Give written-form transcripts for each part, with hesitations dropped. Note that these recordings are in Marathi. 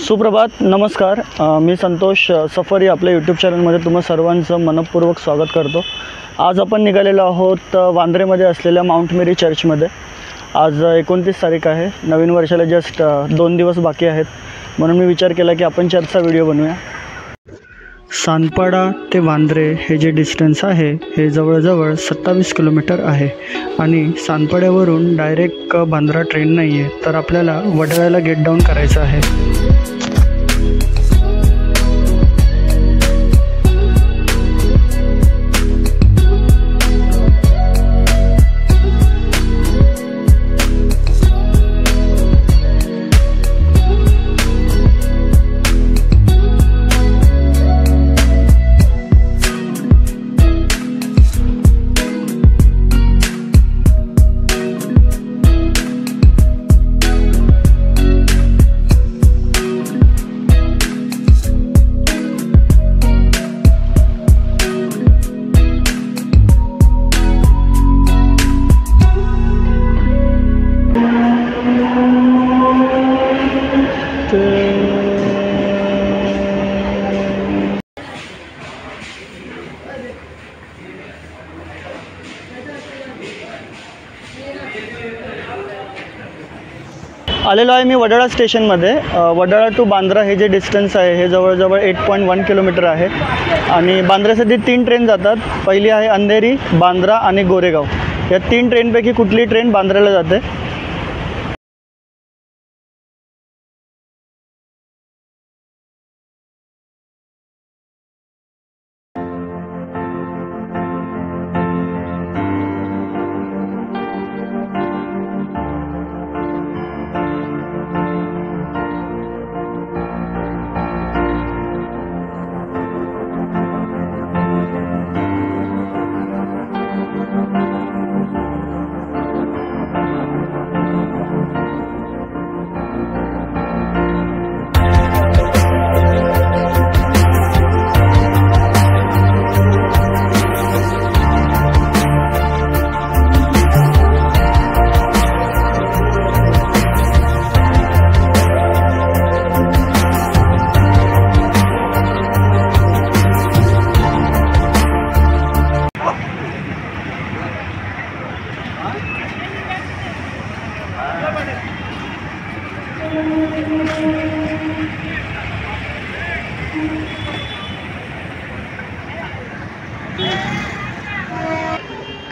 सुप्रभात, नमस्कार. मी संतोष सफरी आपल्या यूट्यूब चॅनलमध्ये तुम्हा सर्वांचं मनपूर्वक स्वागत करतो. आज आपण निघालेलो आहोत वांद्रेमध्ये असलेल्या माउंट मेरी चर्चमध्ये. आज 29 तारीख आहे. नवीन वर्षाला जस्ट 2 दिवस बाकी आहेत, म्हणून मी विचार केला की आपण चर्चचा व्हिडिओ बनवूया. सानपाडा ते वांद्रे हे जे डिस्टन्स आहे हे जवळजवळ 27 किलोमीटर आहे आणि सानपाड्यावरून डायरेक्ट बांद्रा ट्रेन नाही आहे, तर आपल्याला वडाळ्याला गेट डाऊन करायचं आहे. आलेलो आहे मी वडाळा स्टेशनमध्ये. वडाळा टू बांद्रा हे जे डिस्टन्स आहे हे जवळजवळ 8.1 किलोमीटर आहे आणि बांद्र्यासाठी 3 ट्रेन जातात. पहिली आहे अंधेरी, बांद्रा आणि गोरेगाव. या 3 ट्रेनपैकी कुठली ट्रेन बांद्र्याला जाते.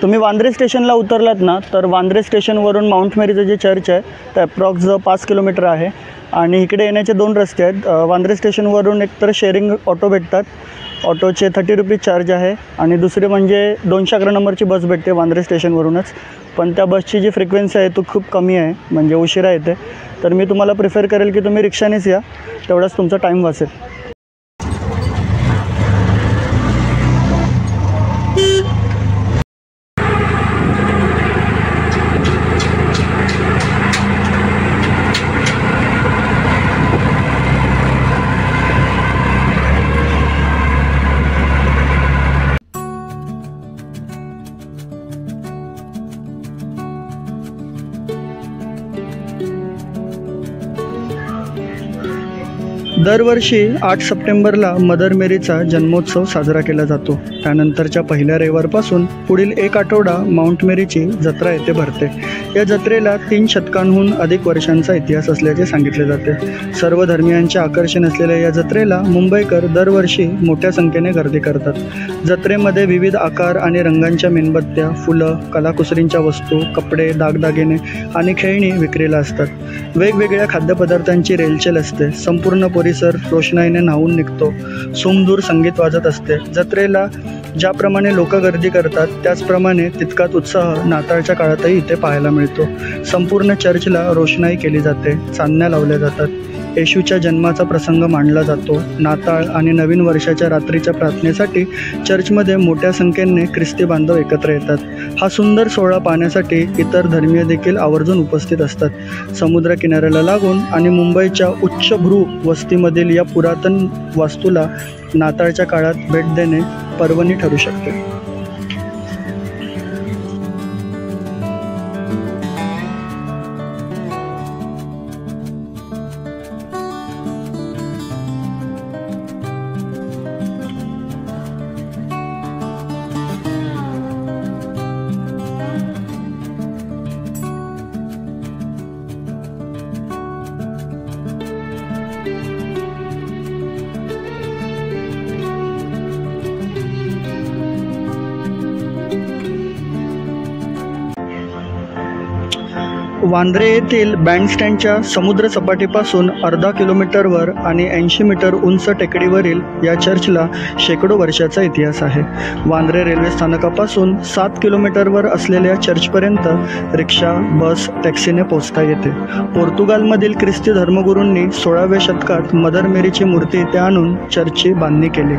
तुम्ही वांद्रे स्टेशनला उतरलात ना, तर वांद्रे स्टेशनवरून माउंट मेरीचं जे चर्च आहे ते अप्रॉक्स 5 किलोमीटर आहे आणि इकडे येण्याचे 2 रस्ते आहेत. वांद्रे स्टेशनवरून एकतर शेअरिंग ऑटो भेटतात, ऑटोचे 30 रुपीज चार्ज आहे आणि दुसरे म्हणजे 211 नंबरची बस भेटते वांद्रे स्टेशनवरूनच. पण त्या बसची जी फ्रिक्वेन्सी आहे तो खूप कमी आहे, म्हणजे उशिरा येते. तर मी तुम्हाला प्रिफर करेल की तुम्ही रिक्षानेच या, तेवढाच तुमचा टाईम वाचेल. दरवर्षी 8 सप्टेंबरला मदर मेरीचा जन्मोत्सव साजरा केला जातो. त्यानंतरच्या पहिल्या रविवारपासून पुढील 1 आठवडा माउंट मेरीची जत्रा येथे भरते. या जत्रेला 3 शतकांहून अधिक वर्षांचा इतिहास असल्याचे सांगितले जाते. सर्व धर्मियांचे आकर्षण असलेल्या या जत्रेला मुंबईकर दरवर्षी मोठ्या संख्येने गर्दी करतात. जत्रेमध्ये विविध आकार आणि रंगांच्या मेणबत्त्या, फुलं, कलाकुसरींच्या वस्तू, कपडे, दागदागिने आणि खेळणी विक्रीला असतात. वेगवेगळ्या खाद्यपदार्थांची रेलचेल असते. संपूर्ण परिसर रोषणाईने न्हावून निघतो. सुमधूर संगीत वाजत असते. जत्रेला ज्याप्रमाणे लोक गर्दी करतात त्याचप्रमाणे तितकाच उत्साह नाताळच्या काळातही इथे पाहायला मिळतो. संपूर्ण चर्चला रोषणाई केली जाते. चांदण्या लावल्या जातात. येशूच्या जन्माचा प्रसंग मांडला जातो. नाताळ आणि नवीन वर्षाच्या रात्रीच्या प्रार्थनेसाठी चर्चमध्ये मोठ्या संख्येने ख्रिस्ती बांधव एकत्र येतात. हा सुंदर सोहळा पाहण्यासाठी इतर धर्मीय देखील आवर्जून उपस्थित असतात. समुद्र किनाऱ्याला लागून आणि मुंबईच्या उच्चभ्रू वस्तीमधील या पुरातन वास्तूला नाताळच्या काळात भेट देणे पर्वणी ठरू शकते. वांद्रे येथील बँडस्टँडच्या समुद्र सपाटीपासून अर्धा किलोमीटरवर आणि 80 मीटर उंच टेकडीवरील या चर्चला शेकडो वर्षाचा इतिहास आहे. वांद्रे रेल्वे स्थानकापासून 7 किलोमीटरवर असलेल्या चर्चपर्यंत रिक्षा, बस, टॅक्सीने पोहोचता येते. पोर्तुगालमधील ख्रिस्ती धर्मगुरूंनी 16व्या शतकात मदर मेरीची मूर्ती इथे आणून चर्चची बांधणी केली.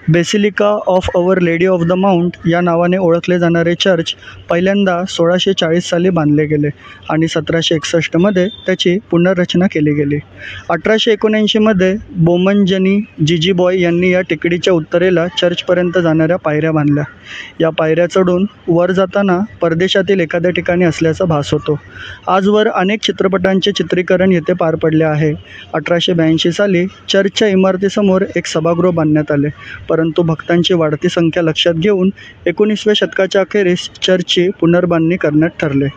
Basilica of our lady of the mount या नावाने ओळखले जाणारे चर्च पहिल्यांदा 1640 साली बांधले गेले आणि 1761 त्याची पुनर्रचना केली गेली. 1879 बोमनजनी जिजीबॉय यांनी या टेकडीच्या उत्तरेला चर्चपर्यंत जाणाऱ्या पायऱ्या बांधल्या. या पायऱ्या चढून वर जाताना परदेशातील एखाद्या ठिकाणी असल्याचा भास होतो. आजवर अनेक चित्रपटांचे चित्रीकरण येथे पार पडले आहे. 1882 साली चर्चच्या इमारतीसमोर एक सभागृह बांधण्यात आले, परंतु भक्तांची वाढती संख्या लक्षात घेऊन 19व्या शतकाच्या अखेरीस चर्चची पुनर्बांधणी करण्यात ठरले.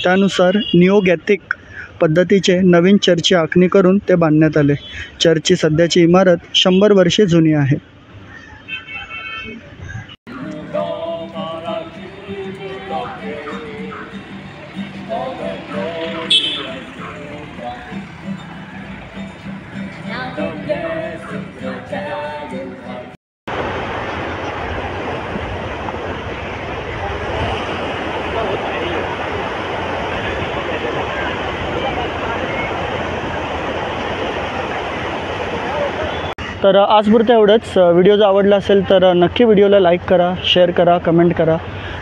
त्यानुसार निओगॅथिक पद्धतीचे नवीन चर्चची आखणी करून ते बांधण्यात आले. चर्चची सध्याची इमारत 100 वर्षे जुनी आहे. तर आजपुरतं एवढंच. व्हिडिओ जर आवडला असेल तर नक्की व्हिडिओला लाईक करा, शेअर करा, कमेंट करा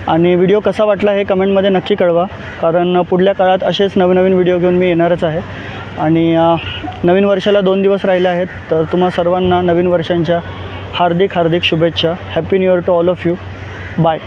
आणि व्हिडिओ कसा वाटला हे कमेंटमध्ये नक्की कळवा, कारण पुढल्या काळात असेच नवीन व्हिडिओ घेऊन मी येणारच आहे. आणि नवीन वर्षाला 2 दिवस राहिले आहेत, तर तुम्हा सर्वांना नवीन वर्षांच्या हार्दिक शुभेच्छा. Happy new year to all of you. Bye.